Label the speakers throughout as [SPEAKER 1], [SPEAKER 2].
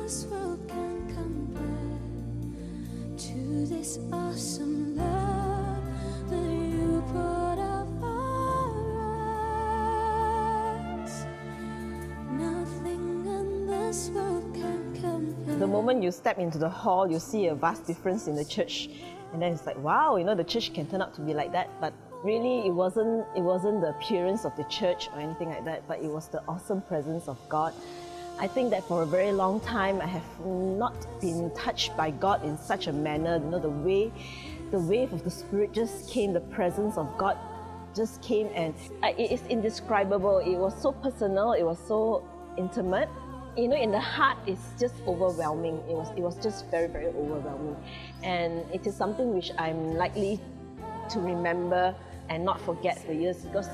[SPEAKER 1] this world can compare to this awesome love that you put up for us. Nothing in this world can compare.
[SPEAKER 2] The moment you step into the hall, you see a vast difference in the church. And then it's like, wow, the church can turn out to be like that. But really, it wasn't the appearance of the church or anything like that, but it was the awesome presence of God. I think that for a very long time, I have not been touched by God in such a manner. The wave of the Spirit just came, the presence of God just came, and it is indescribable. It was so personal, it was so intimate. In the heart, it's just overwhelming. It was just very, very overwhelming. And it is something which I'm likely to remember and not forget for years because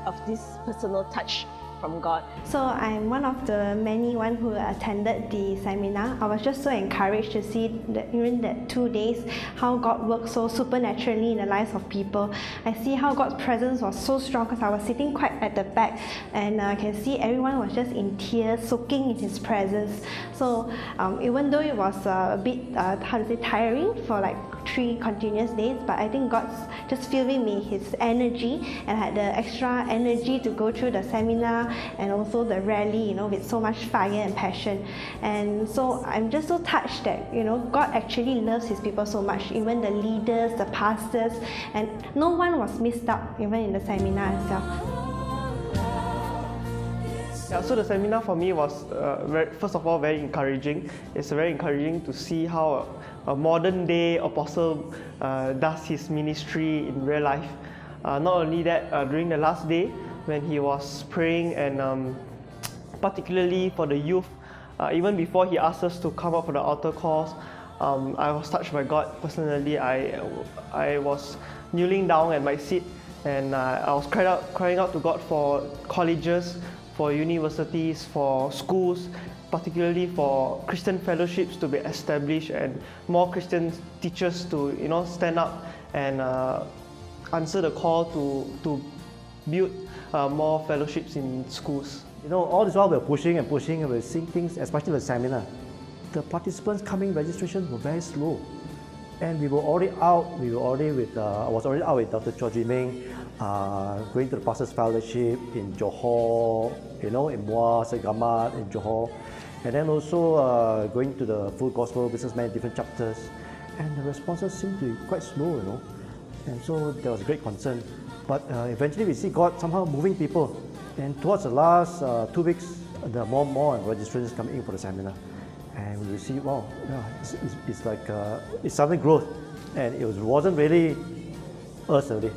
[SPEAKER 2] of this personal touch from God.
[SPEAKER 3] So I'm one of the many who attended the seminar. I was just so encouraged to see that during that 2 days how God works so supernaturally in the lives of people. I see how God's presence was so strong because I was sitting quite at the back, and I can see everyone was just in tears, soaking in His presence. So even though it was a bit tiring for like 3 continuous days, but I think God's just filling me His energy, and I had the extra energy to go through the seminar and also the rally, with so much fire and passion. And so I'm just so touched that, God actually loves His people so much, even the leaders, the pastors, and no one was missed out, even in the seminar itself.
[SPEAKER 4] Yeah, so the seminar for me was, first of all, very encouraging. It's very encouraging to see how a modern day apostle does his ministry in real life. Not only that, during the last day, when he was praying, and particularly for the youth, even before he asked us to come up for the altar calls, I was touched by God personally. I was kneeling down at my seat, and I was crying out to God for colleges, for universities, for schools, particularly for Christian fellowships to be established and more Christian teachers to stand up and answer the call to build more fellowships in schools.
[SPEAKER 5] All this while we're pushing and we're seeing things, especially the seminar. The participants coming registration were very slow. And we were already out, I was already out with Dr. Chua Jiming, going to the Pastors Fellowship in Johor, in Muar, Segamat, in Johor. And then also going to the Full Gospel Businessman, different chapters. And the responses seemed to be quite slow, And so there was great concern. But eventually we see God somehow moving people. And towards the last 2 weeks, there are more registrations coming in for the seminar. And we see, wow, it's like it's something growth. And it wasn't really us really.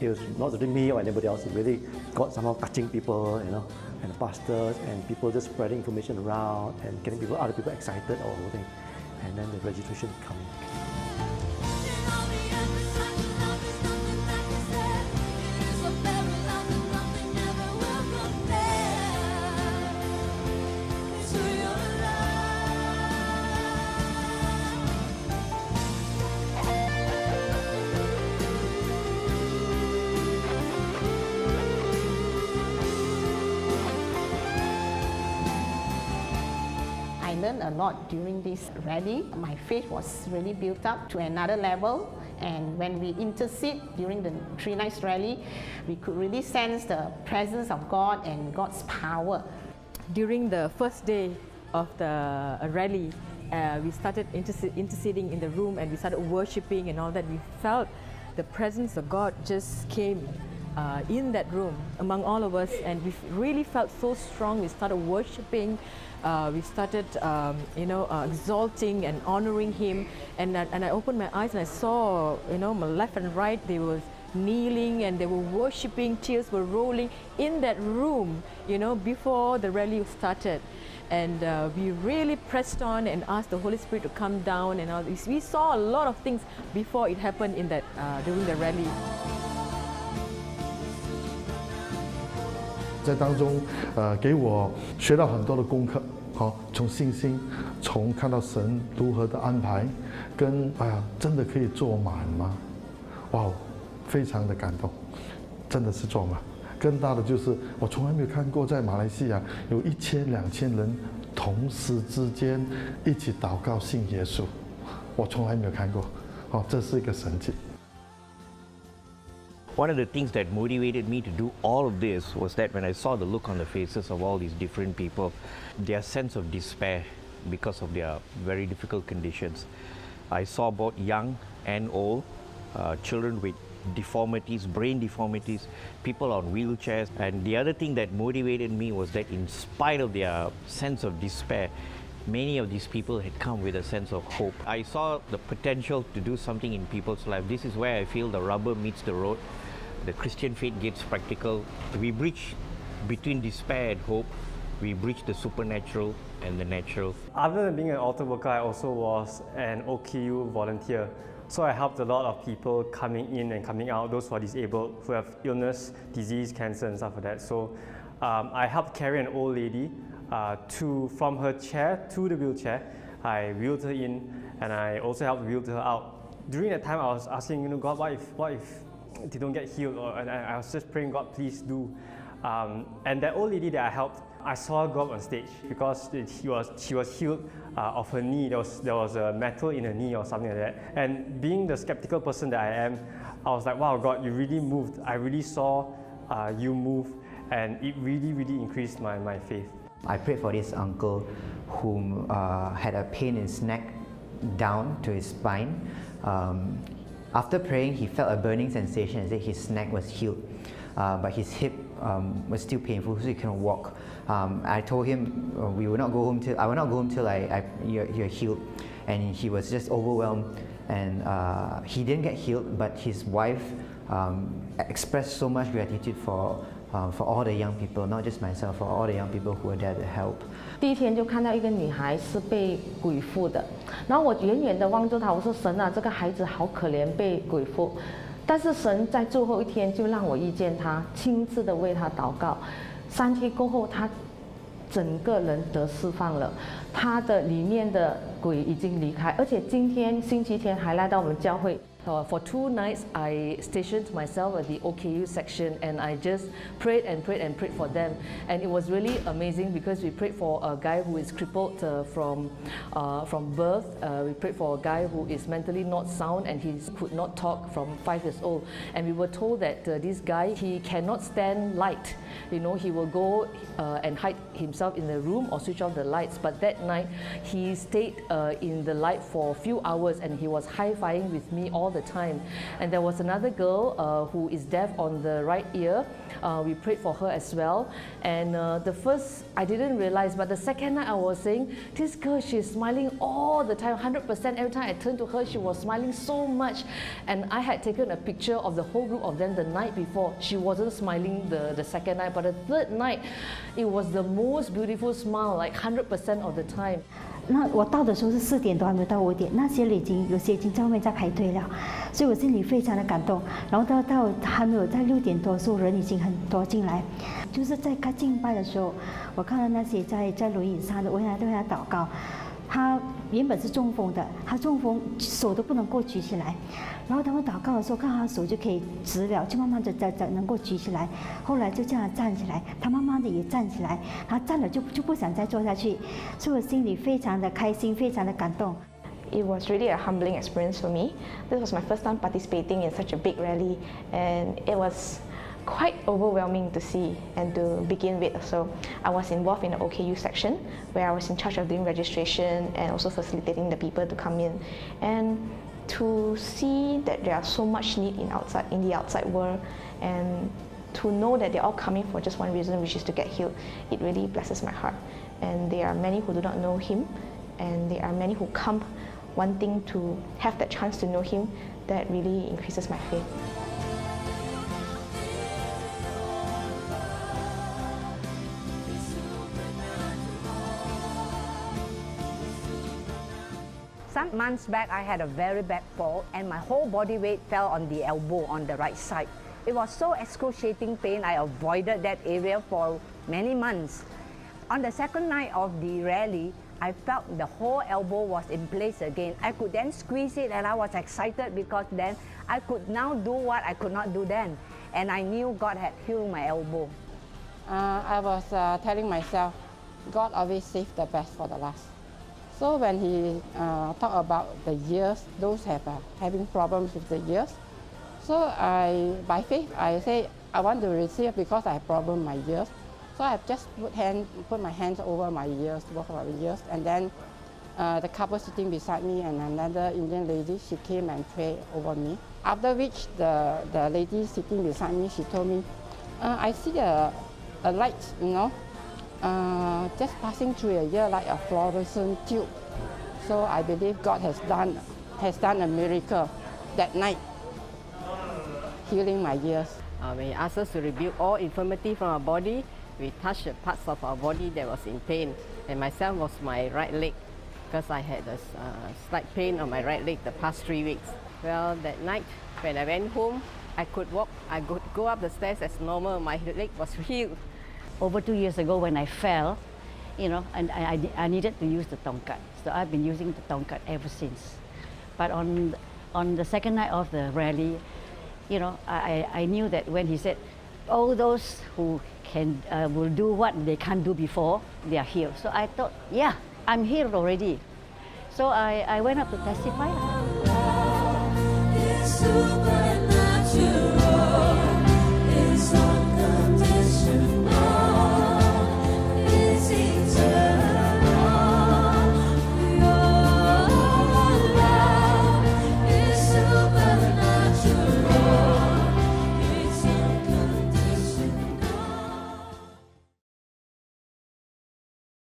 [SPEAKER 5] It was not really me or anybody else. It really God somehow touching people, and the pastors and people just spreading information around and getting other people excited or whole thing. And then the registration coming.
[SPEAKER 6] I learned a lot during this rally. My faith was really built up to another level, and when we intercede during the 3 nights rally, we could really sense the presence of God and God's power.
[SPEAKER 2] During the first day of the rally, we started interceding in the room, and we started worshiping and all that. We felt the presence of God just came in that room among all of us, and we really felt so strong. We started worshiping, we started exalting and honoring Him, and I opened my eyes and I saw my left and right, they were kneeling and they were worshiping. Tears were rolling in that room before the rally started. And we really pressed on and asked the Holy Spirit to come down and all this. We saw a lot of things before it happened in that during the rally.
[SPEAKER 7] 在当中，给我学到很多的功课，从信心，从看到神如何的安排，跟真的可以坐满吗？哇，非常的感动，真的是坐满。更大的就是我从来没有看过在马来西亚有1000、2000人同时之间一起祷告信耶稣，我从来没有看过，这是一个神迹。
[SPEAKER 8] One of the things that motivated me to do all of this was that when I saw the look on the faces of all these different people, their sense of despair because of their very difficult conditions. I saw both young and old, children with deformities, brain deformities, people on wheelchairs. And the other thing that motivated me was that in spite of their sense of despair, many of these people had come with a sense of hope. I saw the potential to do something in people's lives. This is where I feel the rubber meets the road. The Christian faith gets practical. We bridge between despair and hope. We bridge the supernatural and the natural.
[SPEAKER 9] Other than being an altar worker, I also was an OKU volunteer. So I helped a lot of people coming in and coming out, those who are disabled, who have illness, disease, cancer and stuff like that. So I helped carry an old lady from her chair to the wheelchair. I wheeled her in and I also helped wheel her out. During that time I was asking, God, what if they don't get healed? And I was just praying, God, please do. And that old lady that I helped, I saw her go up on stage because she was healed of her knee. There was a metal in her knee or something like that. And being the skeptical person that I am, I was like, wow, God, you really moved. I really saw you move, and it really, really increased my faith.
[SPEAKER 10] I prayed for this uncle who had a pain in his neck down to his spine. After praying, he felt a burning sensation as if his neck was healed, but his hip was still painful, so he couldn't walk. I told him I will not go home till you're healed, and he was just overwhelmed. And he didn't get healed, but his wife expressed so much gratitude for all the young people, not just myself, for all the young people who were there to help.
[SPEAKER 11] 第一天就看到一个女孩是被鬼附的，然后我远远的望着她，我说神啊，这个孩子好可怜，被鬼附。但是神在最后一天就让我遇见她，亲自的为她祷告。3天过后，她整个人得释放了，她的里面的鬼已经离开，而且今天星期天还来到我们教会。For 2 nights, I stationed myself at the OKU section, and I just prayed and prayed and prayed for them. And it was really amazing because we prayed for a guy who is crippled from birth. We prayed for a guy who is mentally not sound and he could not talk from 5 years old. And we were told that this guy, he cannot stand light. He will go and hide himself in the room or switch off the lights. But that night, he stayed in the light for a few hours, and he was high-fiving with me all the time. And there was another girl who is deaf on the right ear. We prayed for her as well. And the first, I didn't realize, but the second night I was saying, this girl, she's smiling all the time, 100%. Every time I turned to her, she was smiling so much. And I had taken a picture of the whole group of them the night before. She wasn't smiling the second night, but the third night, it was the most beautiful smile, like 100% of the time.
[SPEAKER 12] 那我到的时候是4点多，还没有到5点，那些人有些已经在外面在排队了，所以我心里非常的感动。然后到还没有在6点多的时候，人已经很多进来，就是在开敬拜的时候，我看到那些在轮椅上的，我想对他祷告。他原本是中风的，他中风手都不能够举起来，然后当我祷告的时候，看他手就可以直了，就慢慢的能够举起来。后来就叫他站起来，他慢慢的也站起来，他站了就不想再坐下去，所以我心里非常的开心，非常的感动。
[SPEAKER 13] It was really a humbling experience for me. This was my first time participating in such a big rally, and it was quite overwhelming to see and to begin with. So I was involved in the OKU section where I was in charge of doing registration and also facilitating the people to come in. And to see that there are so much need in the outside world, and to know that they're all coming for just one reason, which is to get healed, it really blesses my heart. And there are many who do not know him, and there are many who come wanting to have that chance to know him. That really increases my faith.
[SPEAKER 14] Some months back, I had a very bad fall and my whole body weight fell on the elbow on the right side. It was so excruciating pain, I avoided that area for many months. On the second night of the rally, I felt the whole elbow was in place again. I could then squeeze it and I was excited because then I could now do what I could not do then. And I knew God had healed my elbow.
[SPEAKER 15] I was telling myself, God always saves the best for the last. So when he talk about the ears, those having problems with the ears, so by faith, I say I want to receive because I have problem with my ears. So I just put my hands over my ears, both of my ears, and then the couple sitting beside me and another Indian lady, she came and prayed over me. After which the lady sitting beside me, she told me, I see a light, you know, just passing through your ear like a fluorescent tube. So I believe God has done a miracle that night, healing my ears.
[SPEAKER 16] When He asked us to rebuke all infirmity from our body, we touched the parts of our body that was in pain. And myself was my right leg, because I had a slight pain on my right leg the past 3 weeks. Well, that night when I went home, I could walk, I could go up the stairs as normal, my leg was healed.
[SPEAKER 17] Over 2 years ago when I fell, you know, and I needed to use the tongkat. So I've been using the tongkat ever since. But on the second night of the rally, you know, I knew that when he said, all those who will do what they can't do before, they are healed. So I thought, yeah, I'm healed already. So I went up to testify.